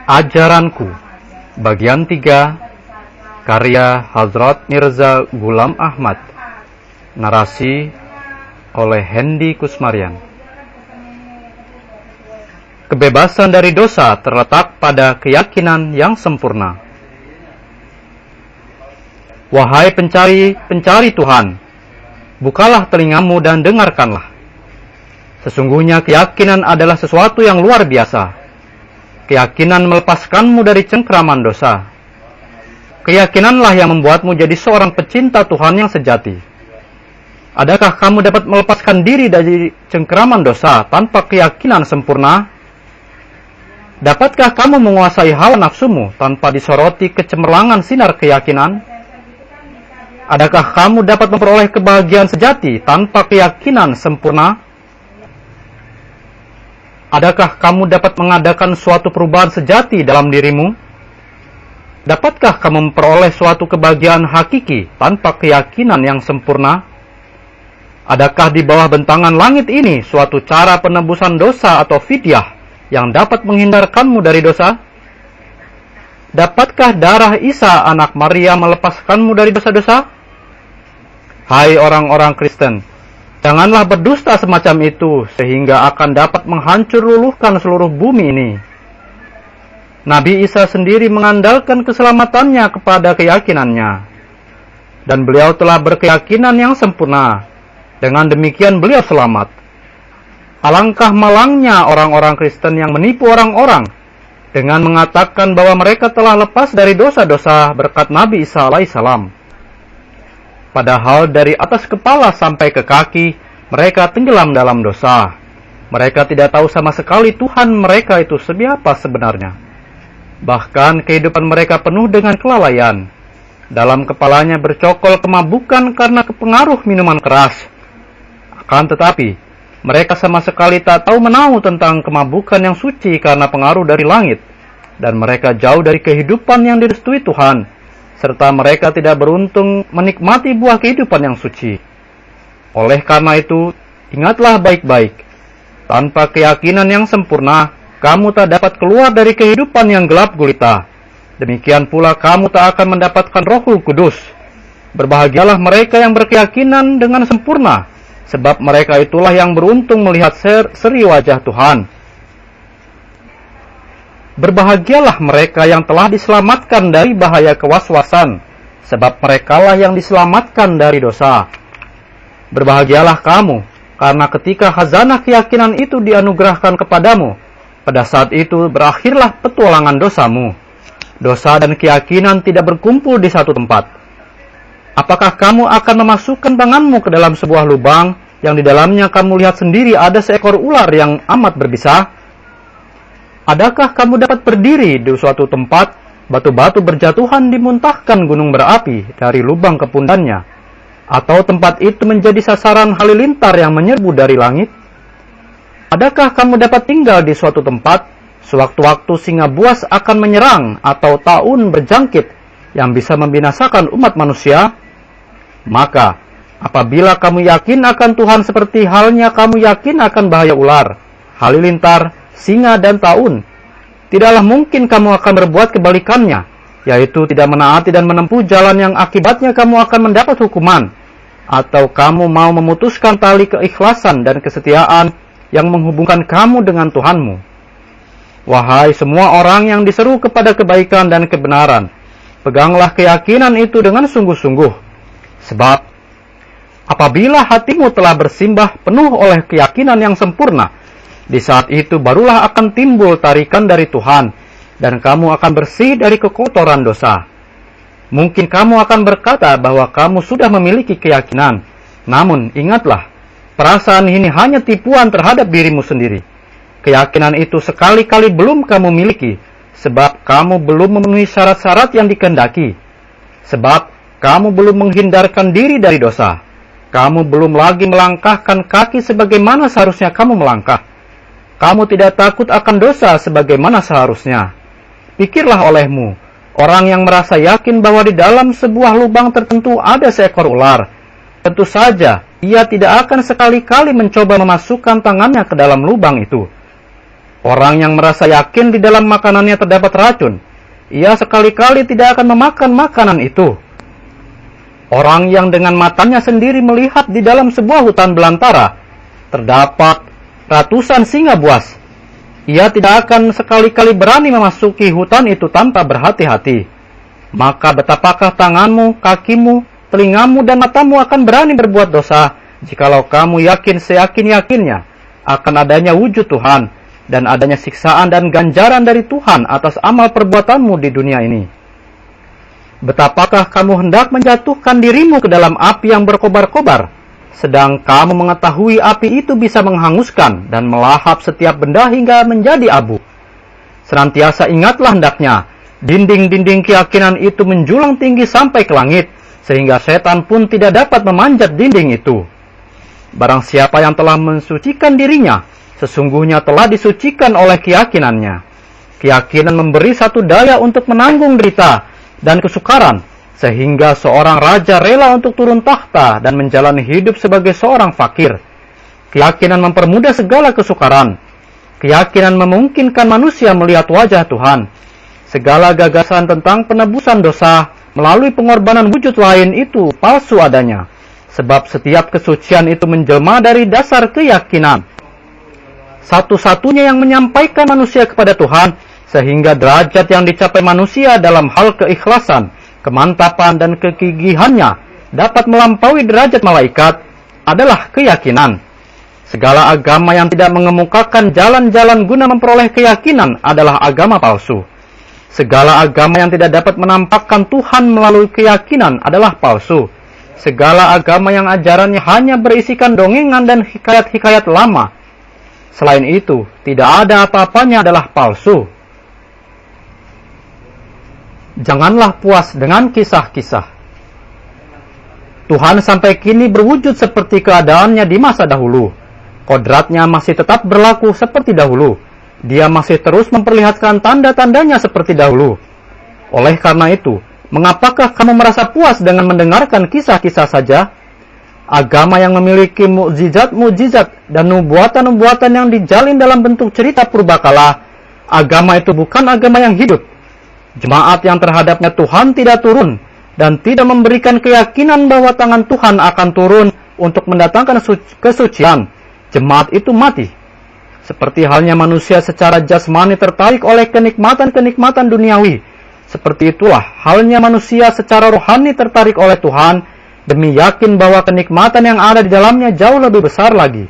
Ajaranku, bagian 3, karya Hazrat Mirza Ghulam Ahmad, narasi oleh Hendy Kusmarian. Kebebasan dari dosa terletak pada keyakinan yang sempurna. Wahai pencari Tuhan, bukalah telingamu dan dengarkanlah. Sesungguhnya keyakinan adalah sesuatu yang luar biasa. Keyakinan melepaskanmu dari cengkraman dosa. Keyakinanlah yang membuatmu jadi seorang pecinta Tuhan yang sejati. Adakah kamu dapat melepaskan diri dari cengkraman dosa tanpa keyakinan sempurna? Dapatkah kamu menguasai hawa nafsumu tanpa disoroti kecemerlangan sinar keyakinan? Adakah kamu dapat memperoleh kebahagiaan sejati tanpa keyakinan sempurna? Adakah kamu dapat mengadakan suatu perubahan sejati dalam dirimu? Dapatkah kamu memperoleh suatu kebahagiaan hakiki tanpa keyakinan yang sempurna? Adakah di bawah bentangan langit ini suatu cara penebusan dosa atau fidyah yang dapat menghindarkanmu dari dosa? Dapatkah darah Isa anak Maria melepaskanmu dari dosa-dosa? Hai orang-orang Kristen, janganlah berdusta semacam itu sehingga akan dapat menghancur luluhkan seluruh bumi ini. Nabi Isa sendiri mengandalkan keselamatannya kepada keyakinannya. Dan beliau telah berkeyakinan yang sempurna. Dengan demikian beliau selamat. Alangkah malangnya orang-orang Kristen yang menipu orang-orang dengan mengatakan bahwa mereka telah lepas dari dosa-dosa berkat Nabi Isa alaihissalam. Padahal dari atas kepala sampai ke kaki, mereka tenggelam dalam dosa. Mereka tidak tahu sama sekali Tuhan mereka itu siapa sebenarnya. Bahkan kehidupan mereka penuh dengan kelalaian. Dalam kepalanya bercokol kemabukan karena kepengaruh minuman keras. Akan tetapi, mereka sama sekali tak tahu menahu tentang kemabukan yang suci karena pengaruh dari langit. Dan mereka jauh dari kehidupan yang direstui Tuhan. Serta mereka tidak beruntung menikmati buah kehidupan yang suci. Oleh karena itu, ingatlah baik-baik. Tanpa keyakinan yang sempurna, kamu tak dapat keluar dari kehidupan yang gelap gulita. Demikian pula kamu tak akan mendapatkan Rohul Kudus. Berbahagialah mereka yang berkeyakinan dengan sempurna, sebab mereka itulah yang beruntung melihat seri wajah Tuhan. Berbahagialah mereka yang telah diselamatkan dari bahaya kewaswasan, sebab merekalah yang diselamatkan dari dosa. Berbahagialah kamu, karena ketika khazanah keyakinan itu dianugerahkan kepadamu, pada saat itu berakhirlah petualangan dosamu. Dosa dan keyakinan tidak berkumpul di satu tempat. Apakah kamu akan memasukkan tanganmu ke dalam sebuah lubang yang di dalamnya kamu lihat sendiri ada seekor ular yang amat berbisa? Adakah kamu dapat berdiri di suatu tempat, batu-batu berjatuhan dimuntahkan gunung berapi dari lubang kepundannya, atau tempat itu menjadi sasaran halilintar yang menyerbu dari langit? Adakah kamu dapat tinggal di suatu tempat, sewaktu-waktu singa buas akan menyerang atau taun berjangkit yang bisa membinasakan umat manusia? Maka, apabila kamu yakin akan Tuhan seperti halnya kamu yakin akan bahaya ular, halilintar, singa, dan taun, tidaklah mungkin kamu akan berbuat kebalikannya, yaitu tidak menaati dan menempuh jalan yang akibatnya kamu akan mendapat hukuman, atau kamu mau memutuskan tali keikhlasan dan kesetiaan yang menghubungkan kamu dengan Tuhanmu. Wahai semua orang yang diseru kepada kebaikan dan kebenaran, peganglah keyakinan itu dengan sungguh-sungguh. Sebab, apabila hatimu telah bersimbah penuh oleh keyakinan yang sempurna, di saat itu barulah akan timbul tarikan dari Tuhan, dan kamu akan bersih dari kekotoran dosa. Mungkin kamu akan berkata bahwa kamu sudah memiliki keyakinan, namun ingatlah, perasaan ini hanya tipuan terhadap dirimu sendiri. Keyakinan itu sekali-kali belum kamu miliki, sebab kamu belum memenuhi syarat-syarat yang dikehendaki. Sebab kamu belum menghindarkan diri dari dosa. Kamu belum lagi melangkahkan kaki sebagaimana seharusnya kamu melangkah. Kamu tidak takut akan dosa sebagaimana seharusnya. Pikirlah olehmu, orang yang merasa yakin bahwa di dalam sebuah lubang tertentu ada seekor ular. Tentu saja, ia tidak akan sekali-kali mencoba memasukkan tangannya ke dalam lubang itu. Orang yang merasa yakin di dalam makanannya terdapat racun, ia sekali-kali tidak akan memakan makanan itu. Orang yang dengan matanya sendiri melihat di dalam sebuah hutan belantara terdapat ratusan singa buas, ia tidak akan sekali-kali berani memasuki hutan itu tanpa berhati-hati. Maka betapakah tanganmu, kakimu, telingamu, dan matamu akan berani berbuat dosa, jikalau kamu yakin seyakin-yakinnya akan adanya wujud Tuhan, dan adanya siksaan dan ganjaran dari Tuhan atas amal perbuatanmu di dunia ini. Betapakah kamu hendak menjatuhkan dirimu ke dalam api yang berkobar-kobar, sedang kamu mengetahui api itu bisa menghanguskan dan melahap setiap benda hingga menjadi abu. Senantiasa ingatlah hendaknya, dinding-dinding keyakinan itu menjulang tinggi sampai ke langit, sehingga setan pun tidak dapat memanjat dinding itu. Barang siapa yang telah mensucikan dirinya, sesungguhnya telah disucikan oleh keyakinannya. Keyakinan memberi satu daya untuk menanggung derita dan kesukaran, sehingga seorang raja rela untuk turun tahta dan menjalani hidup sebagai seorang fakir. Keyakinan mempermudah segala kesukaran. Keyakinan memungkinkan manusia melihat wajah Tuhan. Segala gagasan tentang penebusan dosa melalui pengorbanan wujud lain itu palsu adanya, sebab setiap kesucian itu menjelma dari dasar keyakinan. Satu-satunya yang menyampaikan manusia kepada Tuhan, sehingga derajat yang dicapai manusia dalam hal keikhlasan, kemantapan, dan kegigihannya dapat melampaui derajat malaikat, adalah keyakinan. Segala agama yang tidak mengemukakan jalan-jalan guna memperoleh keyakinan adalah agama palsu. Segala agama yang tidak dapat menampakkan Tuhan melalui keyakinan adalah palsu. Segala agama yang ajarannya hanya berisikan dongengan dan hikayat-hikayat lama, selain itu, tidak ada apa-apanya adalah palsu. Janganlah puas dengan kisah-kisah. Tuhan sampai kini berwujud seperti keadaannya di masa dahulu. Kodratnya masih tetap berlaku seperti dahulu. Dia masih terus memperlihatkan tanda-tandanya seperti dahulu. Oleh karena itu, mengapakah kamu merasa puas dengan mendengarkan kisah-kisah saja? Agama yang memiliki mukjizat-mukjizat dan nubuatan-nubuatan yang dijalin dalam bentuk cerita purbakala, agama itu bukan agama yang hidup. Jemaat yang terhadapnya Tuhan tidak turun dan tidak memberikan keyakinan bahwa tangan Tuhan akan turun untuk mendatangkan kesucian, jemaat itu mati. Seperti halnya manusia secara jasmani tertarik oleh kenikmatan-kenikmatan duniawi, seperti itulah halnya manusia secara rohani tertarik oleh Tuhan, demi yakin bahwa kenikmatan yang ada di dalamnya jauh lebih besar lagi.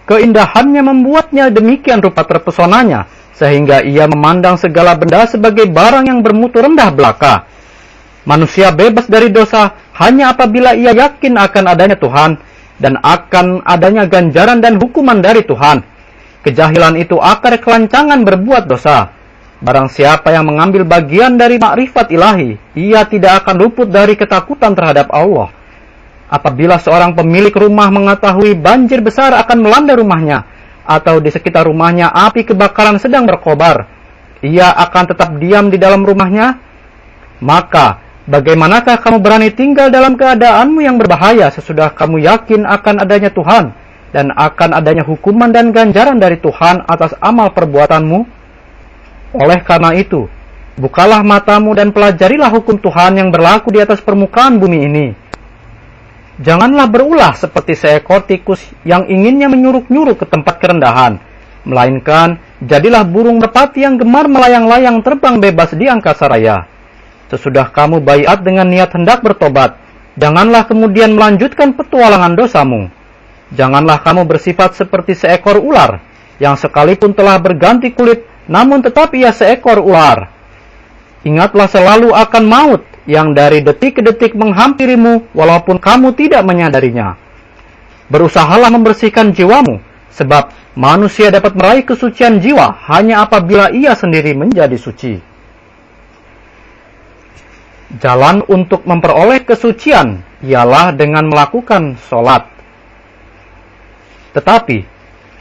Keindahannya membuatnya demikian rupa terpesonanya, sehingga ia memandang segala benda sebagai barang yang bermutu rendah belaka. Manusia bebas dari dosa hanya apabila ia yakin akan adanya Tuhan, dan akan adanya ganjaran dan hukuman dari Tuhan. Kejahilan itu akar kelancangan berbuat dosa. Barang siapa yang mengambil bagian dari makrifat ilahi, ia tidak akan luput dari ketakutan terhadap Allah. Apabila seorang pemilik rumah mengetahui banjir besar akan melanda rumahnya, atau di sekitar rumahnya api kebakaran sedang berkobar, ia akan tetap diam di dalam rumahnya? Maka, bagaimanakah kamu berani tinggal dalam keadaanmu yang berbahaya sesudah kamu yakin akan adanya Tuhan, dan akan adanya hukuman dan ganjaran dari Tuhan atas amal perbuatanmu? Oleh karena itu, bukalah matamu dan pelajarilah hukum Tuhan yang berlaku di atas permukaan bumi ini. Janganlah berulah seperti seekor tikus yang inginnya menyuruk-nyuruk ke tempat kerendahan, melainkan jadilah burung merpati yang gemar melayang-layang terbang bebas di angkasa raya. Sesudah kamu baiat dengan niat hendak bertobat, janganlah kemudian melanjutkan petualangan dosamu. Janganlah kamu bersifat seperti seekor ular, yang sekalipun telah berganti kulit, namun tetap ia seekor ular. Ingatlah selalu akan maut yang dari detik ke detik menghampirimu walaupun kamu tidak menyadarinya. Berusahalah membersihkan jiwamu, sebab manusia dapat meraih kesucian jiwa hanya apabila ia sendiri menjadi suci. Jalan untuk memperoleh kesucian ialah dengan melakukan sholat. Tetapi,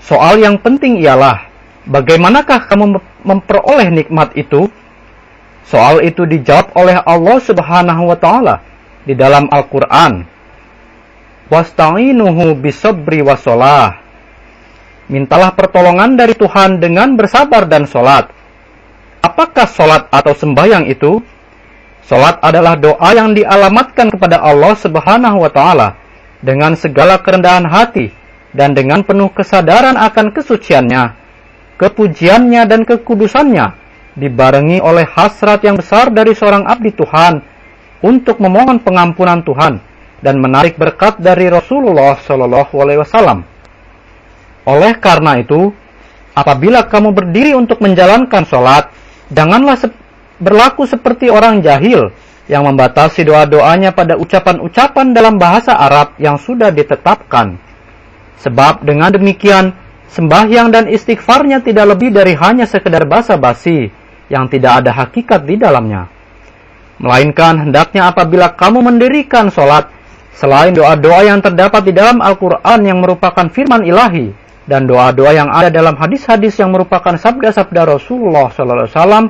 soal yang penting ialah, bagaimanakah kamu memperoleh nikmat itu? Soal itu dijawab oleh Allah Subhanahu wa Ta'ala di dalam Al-Quran. Wasta'inuhu bisabri wassalah. mintalah pertolongan dari Tuhan dengan bersabar dan sholat. Apakah sholat atau sembahyang itu? Sholat adalah doa yang dialamatkan kepada Allah Subhanahu wa Ta'ala dengan segala kerendahan hati dan dengan penuh kesadaran akan kesuciannya, kepujiannya dan kekudusannya, dibarengi oleh hasrat yang besar dari seorang abdi Tuhan untuk memohon pengampunan Tuhan dan menarik berkat dari Rasulullah SAW. Oleh karena itu, apabila kamu berdiri untuk menjalankan sholat, janganlah berlaku seperti orang jahil yang membatasi doa-doanya pada ucapan-ucapan dalam bahasa Arab yang sudah ditetapkan. Sebab dengan demikian, sembahyang dan istighfarnya tidak lebih dari hanya sekedar basa-basi yang tidak ada hakikat di dalamnya. Melainkan hendaknya apabila kamu mendirikan sholat, selain doa-doa yang terdapat di dalam Al-Quran yang merupakan firman ilahi, dan doa-doa yang ada dalam hadis-hadis yang merupakan sabda-sabda Rasulullah SAW,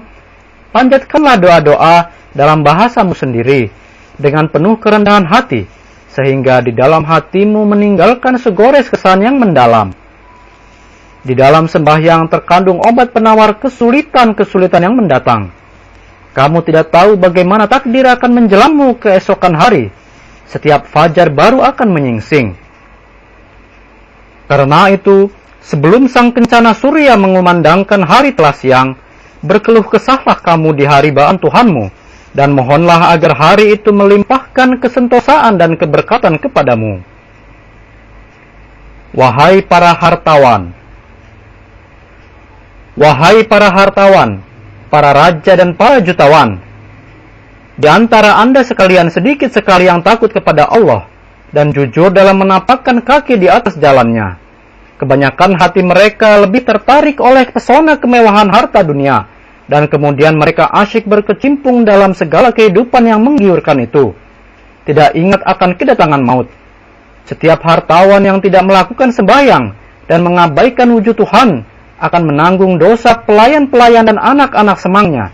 panjatkanlah doa-doa dalam bahasamu sendiri, dengan penuh kerendahan hati, sehingga di dalam hatimu meninggalkan segores kesan yang mendalam. Di dalam sembahyang terkandung obat penawar kesulitan-kesulitan yang mendatang. Kamu tidak tahu bagaimana takdir akan menjelammu keesokan hari. Setiap fajar baru akan menyingsing. Karena itu, sebelum sang kencana surya mengumandangkan hari telah siang, berkeluh kesahlah kamu di hari baan Tuhanmu, dan mohonlah agar hari itu melimpahkan kesentosaan dan keberkatan kepadamu. Wahai para hartawan, para raja dan para jutawan, di antara Anda sekalian sedikit sekali yang takut kepada Allah dan jujur dalam menapakkan kaki di atas jalannya. Kebanyakan hati mereka lebih tertarik oleh pesona kemewahan harta dunia, dan kemudian mereka asyik berkecimpung dalam segala kehidupan yang menggiurkan itu, tidak ingat akan kedatangan maut. Setiap hartawan yang tidak melakukan sembahyang dan mengabaikan wujud Tuhan akan menanggung dosa pelayan-pelayan dan anak-anak semangnya.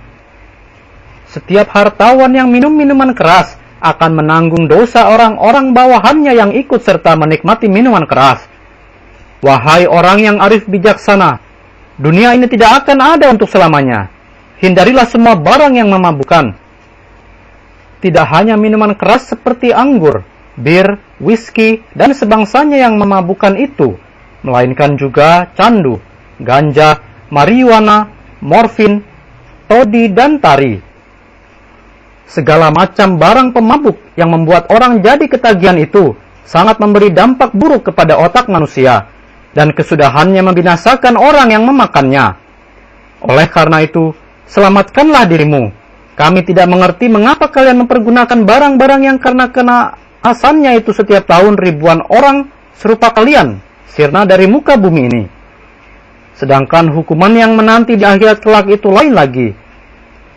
Setiap hartawan yang minum minuman keras akan menanggung dosa orang-orang bawahannya yang ikut serta menikmati minuman keras. Wahai orang yang arif bijaksana, dunia ini tidak akan ada untuk selamanya. Hindarilah semua barang yang memabukkan. Tidak hanya minuman keras seperti anggur, bir, whisky, dan sebangsanya yang memabukkan itu, melainkan juga candu, ganja, marijuana, morfin, todi, dan tari. Segala macam barang pemabuk yang membuat orang jadi ketagihan itu sangat memberi dampak buruk kepada otak manusia, dan kesudahannya membinasakan orang yang memakannya. Oleh karena itu, selamatkanlah dirimu. Kami tidak mengerti mengapa kalian mempergunakan barang-barang yang karena asalnya itu setiap tahun ribuan orang serupa kalian sirna dari muka bumi ini. Sedangkan hukuman yang menanti di akhirat kelak itu lain lagi.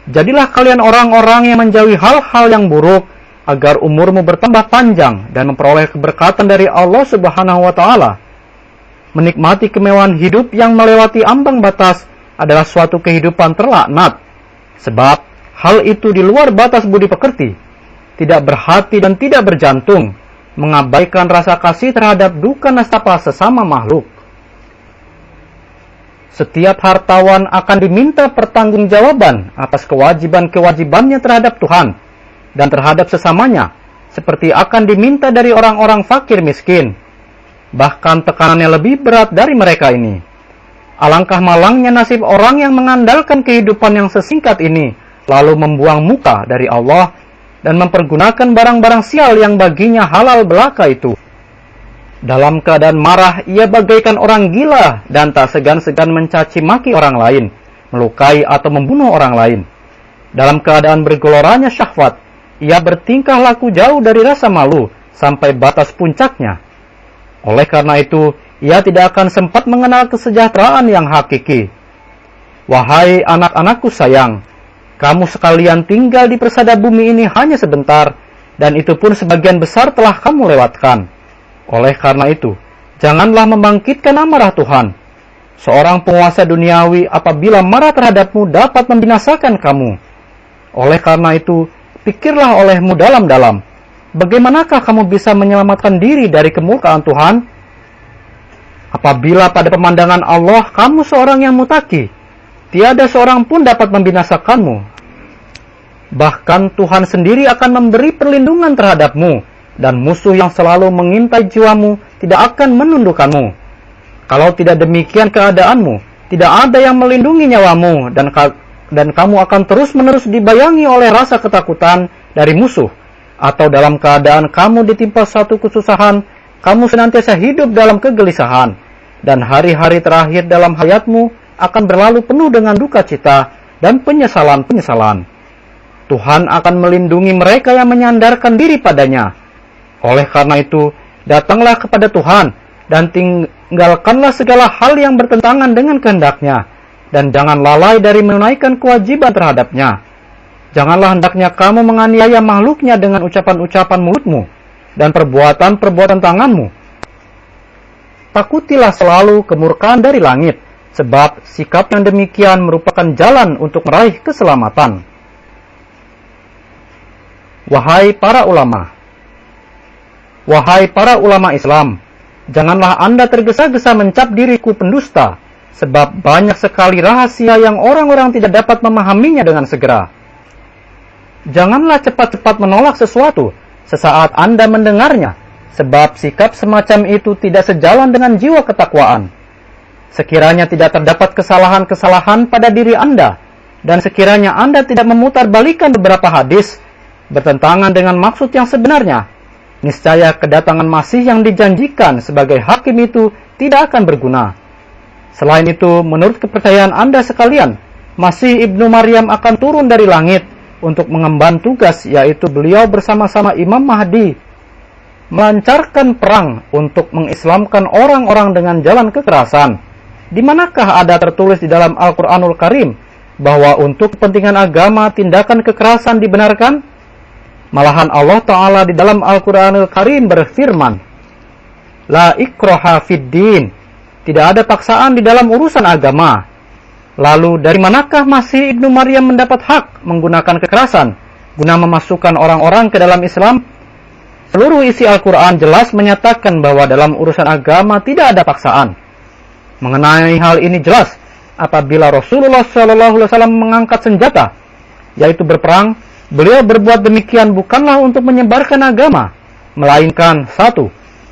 Jadilah kalian orang-orang yang menjauhi hal-hal yang buruk, agar umurmu bertambah panjang dan memperoleh keberkatan dari Allah Subhanahu wa Ta'ala. Menikmati kemewahan hidup yang melewati ambang batas adalah suatu kehidupan terlaknat, sebab hal itu di luar batas budi pekerti, tidak berhati dan tidak berjantung, mengabaikan rasa kasih terhadap duka nastapa sesama makhluk. Setiap hartawan akan diminta pertanggungjawaban atas kewajiban-kewajibannya terhadap Tuhan dan terhadap sesamanya, seperti akan diminta dari orang-orang fakir miskin. Bahkan tekanannya lebih berat dari mereka ini. Alangkah malangnya nasib orang yang mengandalkan kehidupan yang sesingkat ini, lalu membuang muka dari Allah dan mempergunakan barang-barang sial yang baginya halal belaka itu. Dalam keadaan marah, ia bagaikan orang gila dan tak segan-segan mencaci maki orang lain, melukai atau membunuh orang lain. Dalam keadaan bergeloranya syahwat, ia bertingkah laku jauh dari rasa malu sampai batas puncaknya. Oleh karena itu, ia tidak akan sempat mengenal kesejahteraan yang hakiki. Wahai anak-anakku sayang, kamu sekalian tinggal di persada bumi ini hanya sebentar, dan itu pun sebagian besar telah kamu lewatkan. Oleh karena itu, janganlah membangkitkan amarah Tuhan. Seorang penguasa duniawi apabila marah terhadapmu dapat membinasakan kamu. Oleh karena itu, pikirlah olehmu dalam-dalam. Bagaimanakah kamu bisa menyelamatkan diri dari kemurkaan Tuhan? Apabila pada pemandangan Allah kamu seorang yang mutaki, tiada seorang pun dapat membinasakanmu. Bahkan Tuhan sendiri akan memberi perlindungan terhadapmu, dan musuh yang selalu mengintai jiwamu tidak akan menundukkanmu. Kalau tidak demikian keadaanmu, tidak ada yang melindungi nyawamu, dan kamu akan terus-menerus dibayangi oleh rasa ketakutan dari musuh. Atau dalam keadaan kamu ditimpa satu kesusahan, kamu senantiasa hidup dalam kegelisahan, dan hari-hari terakhir dalam hayatmu akan berlalu penuh dengan duka cita dan penyesalan-penyesalan. Tuhan akan melindungi mereka yang menyandarkan diri padanya. Oleh karena itu, datanglah kepada Tuhan dan tinggalkanlah segala hal yang bertentangan dengan kehendaknya, dan jangan lalai dari menunaikan kewajiban terhadapnya. Janganlah hendaknya kamu menganiaya makhluknya dengan ucapan-ucapan mulutmu dan perbuatan-perbuatan tanganmu. Takutilah selalu kemurkaan dari langit, sebab sikap yang demikian merupakan jalan untuk meraih keselamatan. Wahai para ulama! Wahai para ulama Islam, janganlah Anda tergesa-gesa mencap diriku pendusta, sebab banyak sekali rahasia yang orang-orang tidak dapat memahaminya dengan segera. Janganlah cepat-cepat menolak sesuatu sesaat Anda mendengarnya, sebab sikap semacam itu tidak sejalan dengan jiwa ketakwaan. Sekiranya tidak terdapat kesalahan-kesalahan pada diri Anda, dan sekiranya Anda tidak memutarbalikkan beberapa hadis bertentangan dengan maksud yang sebenarnya, niscaya kedatangan Masih yang dijanjikan sebagai hakim itu tidak akan berguna. Selain itu, menurut kepercayaan Anda sekalian, Masih Ibnu Maryam akan turun dari langit untuk mengemban tugas, yaitu beliau bersama-sama Imam Mahdi melancarkan perang untuk mengislamkan orang-orang dengan jalan kekerasan. Di manakah ada tertulis di dalam Al-Quranul Karim bahwa untuk kepentingan agama tindakan kekerasan dibenarkan? Malahan Allah Ta'ala di dalam Al-Quranul Karim berfirman, La ikraha fid din, tidak ada paksaan di dalam urusan agama. Lalu dari manakah Masih Ibnu Maryam mendapat hak menggunakan kekerasan guna memasukkan orang-orang ke dalam Islam? Seluruh isi Al-Quran jelas menyatakan bahwa dalam urusan agama tidak ada paksaan. Mengenai hal ini jelas apabila Rasulullah SAW mengangkat senjata, yaitu berperang, beliau berbuat demikian bukanlah untuk menyebarkan agama, melainkan satu,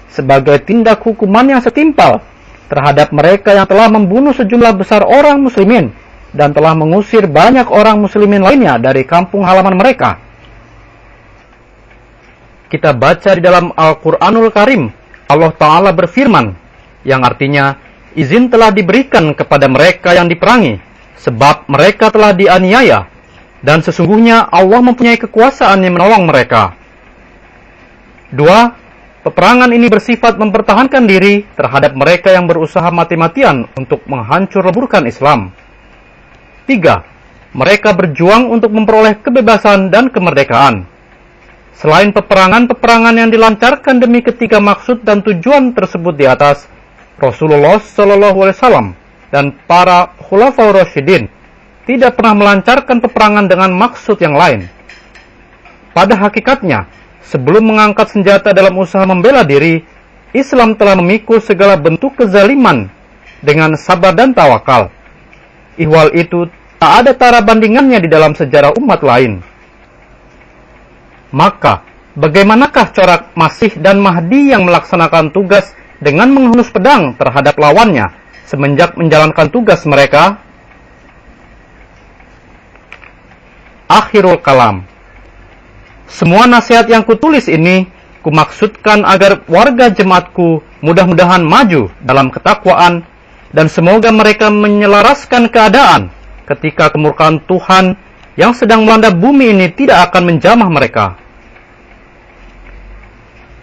sebagai tindak hukuman yang setimpal terhadap mereka yang telah membunuh sejumlah besar orang muslimin dan telah mengusir banyak orang muslimin lainnya dari kampung halaman mereka. Kita baca di dalam Al-Quranul Karim, Allah Ta'ala berfirman, yang artinya, izin telah diberikan kepada mereka yang diperangi, sebab mereka telah dianiaya, dan sesungguhnya Allah mempunyai kekuasaan yang menolong mereka. 2. Peperangan ini bersifat mempertahankan diri terhadap mereka yang berusaha mati-matian untuk menghancur-leburkan Islam. 3. Mereka berjuang untuk memperoleh kebebasan dan kemerdekaan. Selain peperangan-peperangan yang dilancarkan demi ketiga maksud dan tujuan tersebut di atas, Rasulullah SAW dan para Khulafaur Rasyidin tidak pernah melancarkan peperangan dengan maksud yang lain. Pada hakikatnya, sebelum mengangkat senjata dalam usaha membela diri, Islam telah memikul segala bentuk kezaliman dengan sabar dan tawakal. Ihwal itu tak ada tara bandingannya di dalam sejarah umat lain. Maka, bagaimanakah corak Masih dan Mahdi yang melaksanakan tugas dengan menghunus pedang terhadap lawannya semenjak menjalankan tugas mereka? Akhirul kalam. Semua nasihat yang kutulis ini kumaksudkan agar warga jemaatku mudah-mudahan maju dalam ketakwaan dan semoga mereka menyelaraskan keadaan ketika kemurkaan Tuhan yang sedang melanda bumi ini tidak akan menjamah mereka.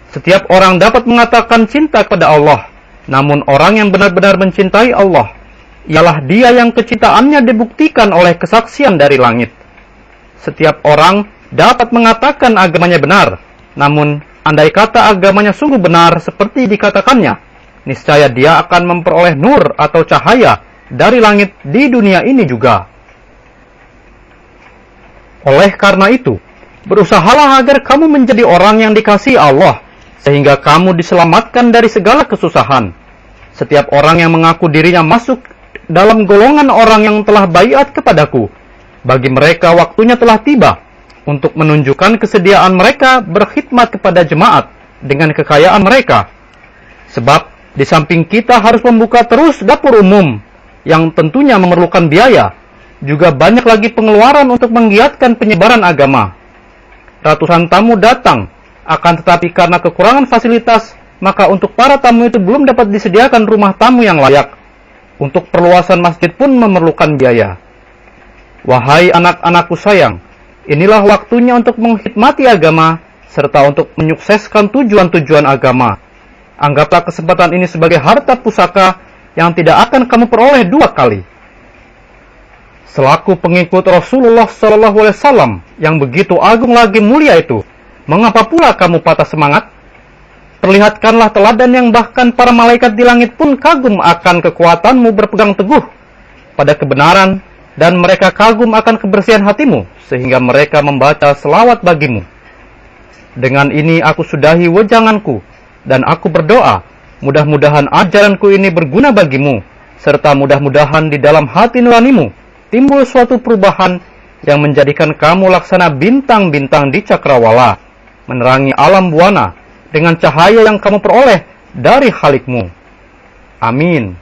Setiap orang dapat mengatakan cinta kepada Allah, namun orang yang benar-benar mencintai Allah ialah dia yang kecintaannya dibuktikan oleh kesaksian dari langit. Setiap orang dapat mengatakan agamanya benar, namun andai kata agamanya sungguh benar seperti dikatakannya, niscaya dia akan memperoleh nur atau cahaya dari langit di dunia ini juga. Oleh karena itu, berusahalah agar kamu menjadi orang yang dikasihi Allah, sehingga kamu diselamatkan dari segala kesusahan. Setiap orang yang mengaku dirinya masuk dalam golongan orang yang telah baiat kepadaku, bagi mereka waktunya telah tiba untuk menunjukkan kesediaan mereka berkhidmat kepada jemaat dengan kekayaan mereka. Sebab di samping kita harus membuka terus dapur umum yang tentunya memerlukan biaya, juga banyak lagi pengeluaran untuk menggiatkan penyebaran agama. Ratusan tamu datang, akan tetapi karena kekurangan fasilitas, maka untuk para tamu itu belum dapat disediakan rumah tamu yang layak. Untuk perluasan masjid pun memerlukan biaya. Wahai anak-anakku sayang, inilah waktunya untuk mengkhidmati agama, serta untuk menyukseskan tujuan-tujuan agama. Anggaplah kesempatan ini sebagai harta pusaka yang tidak akan kamu peroleh dua kali. Selaku pengikut Rasulullah SAW yang begitu agung lagi mulia itu, mengapa pula kamu patah semangat? Perlihatkanlah teladan yang bahkan para malaikat di langit pun kagum akan kekuatanmu berpegang teguh pada kebenaran, dan mereka kagum akan kebersihan hatimu, sehingga mereka membaca selawat bagimu. Dengan ini aku sudahi wejanganku, dan aku berdoa, mudah-mudahan ajaranku ini berguna bagimu, serta mudah-mudahan di dalam hati nuranimu timbul suatu perubahan yang menjadikan kamu laksana bintang-bintang di cakrawala, menerangi alam buana dengan cahaya yang kamu peroleh dari Khalikmu. Amin.